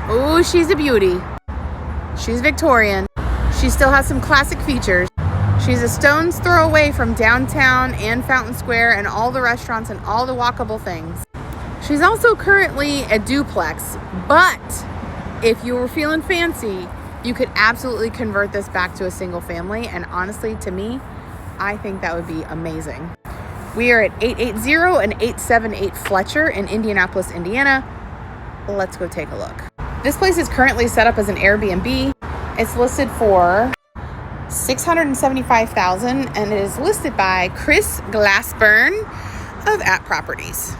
Oh, she's a beauty. She's Victorian. She still has some classic features. She's a stone's throw away from downtown and Fountain Square and all the restaurants and all the walkable things. She's also currently a duplex, but if you were feeling fancy, you could absolutely convert this back to a single family. And honestly, to me, I think that would be amazing. We are at 880 and 878 Fletcher in Indianapolis, Indiana. Let's go take a look. This place is currently set up as an Airbnb. It's listed for $675,000 and it is listed by Chris Glassburn of At Properties.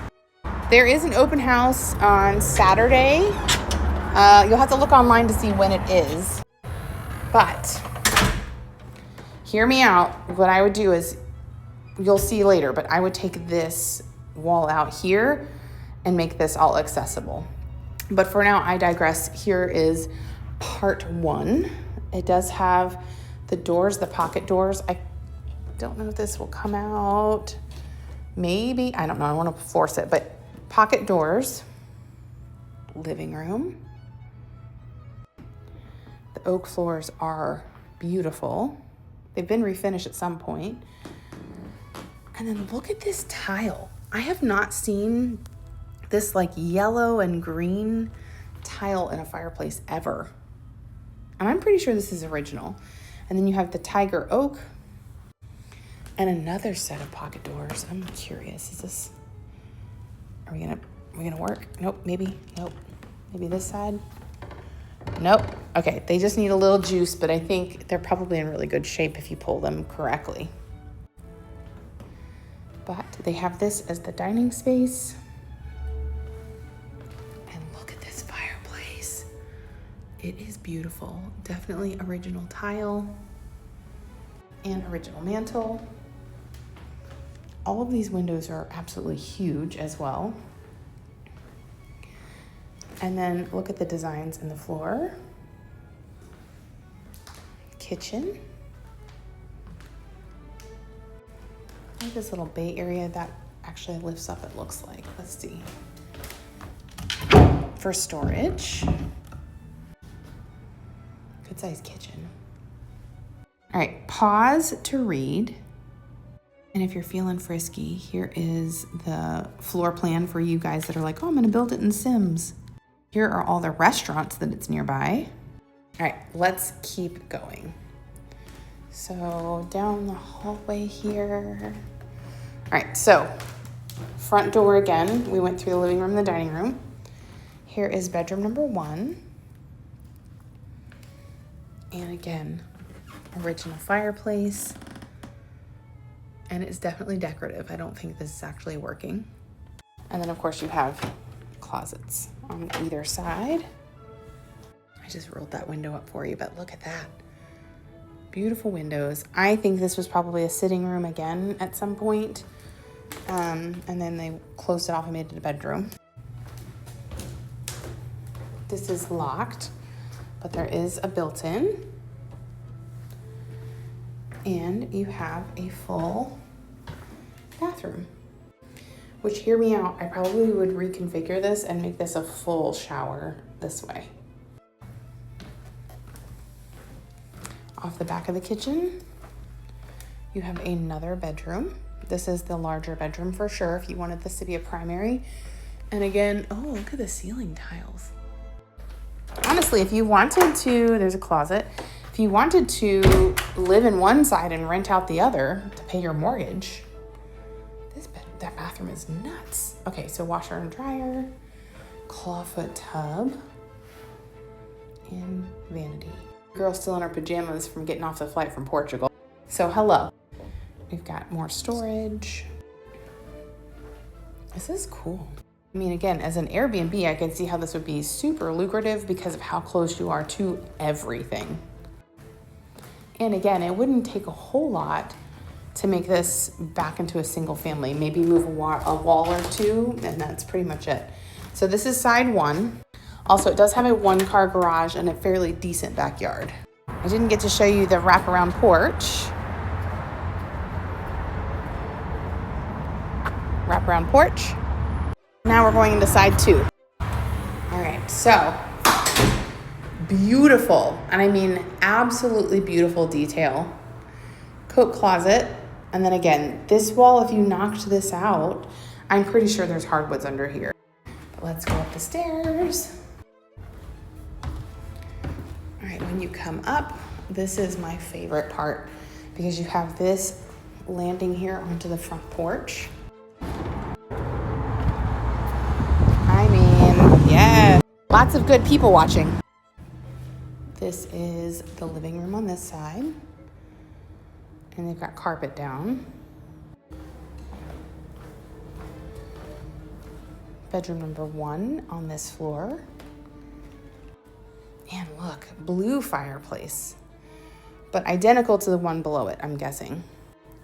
There is an open house on Saturday. You'll have to look online to see when it is. But hear me out. What I would do is, you'll see later, but I would take this wall out here and make this all accessible. But for now, I digress. Here is part one. It does have the doors, the pocket doors. I don't know if this will come out. Maybe, I don't know, I want to force it, but pocket doors, living room. The oak floors are beautiful. They've been refinished at some point. And then look at this tile. I have not seen this like yellow and green tile in a fireplace ever. And I'm pretty sure this is original. And then you have the tiger oak and another set of pocket doors. I'm curious, is this, are we gonna work? Nope, maybe, nope. Maybe this side? Nope. Okay, they just need a little juice, but I think they're probably in really good shape if you pull them correctly. But they have this as the dining space. And look at this fireplace. It is beautiful. Definitely original tile and original mantle. All of these windows are absolutely huge as well. And then look at the designs in the floor. Kitchen. I like this little bay area that actually lifts up, it looks like. Let's see. For storage. Good sized kitchen. All right, pause to read. And if you're feeling frisky, here is the floor plan for you guys that are like, oh, I'm gonna build it in Sims. Here are all the restaurants that it's nearby. All right, let's keep going. So down the hallway here. All right, so front door again. We went through the living room and the dining room. Here is bedroom number 1. And again, original fireplace. And it's definitely decorative. I don't think this is actually working. And then of course you have closets on either side. I just rolled that window up for you, but look at that. Beautiful windows. I think this was probably a sitting room again at some point. And then they closed it off and made it a bedroom. This is locked, but there is a built-in. And you have a full bathroom. Which, hear me out, I probably would reconfigure this and make this a full shower this way. Off the back of the kitchen, you have another bedroom. This is the larger bedroom for sure if you wanted this to be a primary. And again, oh, look at the ceiling tiles. Honestly, if you wanted to, there's a closet. If you wanted to live in one side and rent out the other to pay your mortgage, that bathroom is nuts. Okay, so washer and dryer, clawfoot tub, and vanity. Girl's still in her pajamas from getting off the flight from Portugal. So hello. We've got more storage. This is cool. I mean, again, as an Airbnb, I can see how this would be super lucrative because of how close you are to everything. And again, it wouldn't take a whole lot to make this back into a single family. Maybe move a wall or two, and that's pretty much it. So this is side 1. Also, it does have a 1-car garage and a fairly decent backyard. I didn't get to show you the wraparound porch. Wraparound porch. Now we're going into side 2. All right, so Beautiful, and I mean absolutely beautiful detail. Coat closet, and then again, this wall, if you knocked this out, I'm pretty sure there's hardwoods under here. But let's go up the stairs. All right, when you come up, this is my favorite part because you have this landing here onto the front porch. I mean, yeah, lots of good people watching. This is the living room on this side, and they've got carpet down. Bedroom number 1 on this floor. And look, blue fireplace, but identical to the one below it, I'm guessing.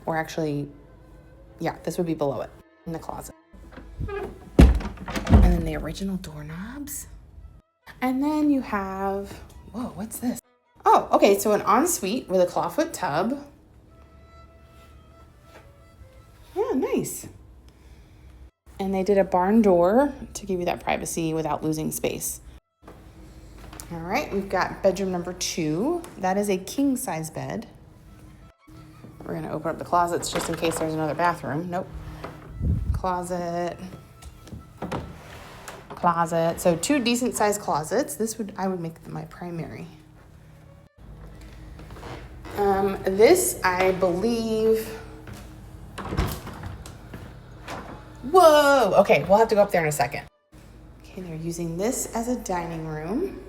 Or actually, yeah, this would be below it in the closet. And then the original doorknobs. And then you have, whoa, what's this? Oh, okay, so an ensuite with a clawfoot tub. Yeah, nice. And they did a barn door to give you that privacy without losing space. All right, we've got bedroom number 2. That is a king size bed. We're gonna open up the closets just in case there's another bathroom. Nope. Closet. Closet. So 2 decent sized closets. I would make my primary. This, I believe, whoa, okay, we'll have to go up there in a second. Okay, they're using this as a dining room,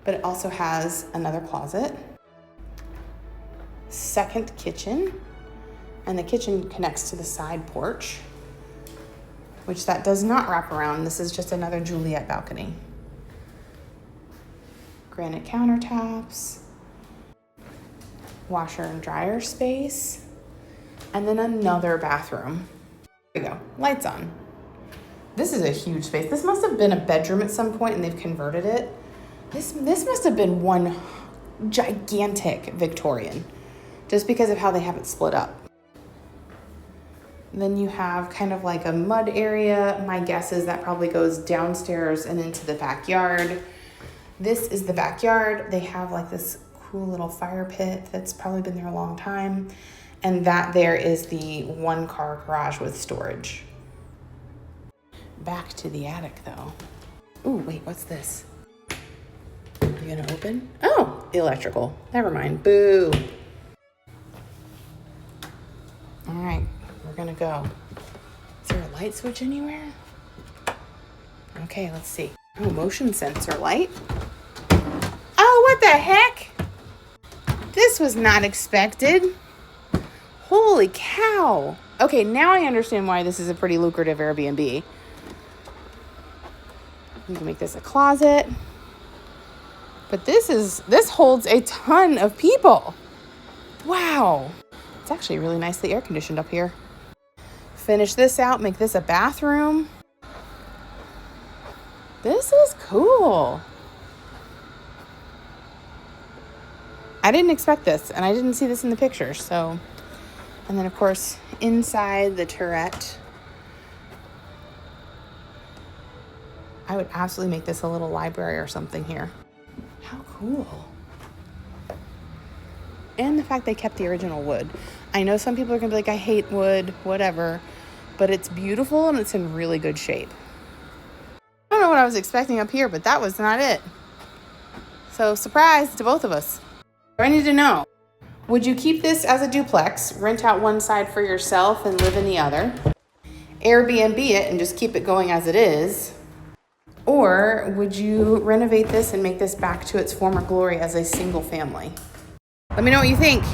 but it also has another closet, second kitchen, and the kitchen connects to the side porch, which that does not wrap around. This is just another Juliet balcony. Granite countertops, washer and dryer space, and then another bathroom. There we go, lights on. This is a huge space. This must have been a bedroom at some point and they've converted it. This must have been one gigantic Victorian, just because of how they have it split up. Then you have kind of like a mud area. My guess is that probably goes downstairs and into the backyard. This is the backyard. They have like this cool little fire pit that's probably been there a long time. And that there is the 1-car garage with storage. Back to the attic though. Ooh, wait, what's this? You gonna open? Oh, electrical. Never mind, boo. All right, we're gonna go. Is there a light switch anywhere? Okay, let's see. Oh, motion sensor light. Oh, what the heck? This was not expected. Holy cow. Okay, now I understand why this is a pretty lucrative Airbnb. You can make this a closet. But this holds a ton of people. Wow. It's actually really nicely air conditioned up here. Finish this out, make this a bathroom. This is cool. I didn't expect this, and I didn't see this in the picture, so. And then, of course, inside the turret, I would absolutely make this a little library or something here. How cool. And the fact they kept the original wood. I know some people are gonna be like, I hate wood, whatever, but it's beautiful and it's in really good shape. I don't know what I was expecting up here, but that was not it. So surprise to both of us. I need to know, would you keep this as a duplex, rent out one side for yourself and live in the other, Airbnb it and just keep it going as it is, or would you renovate this and make this back to its former glory as a single family? Let me know what you think.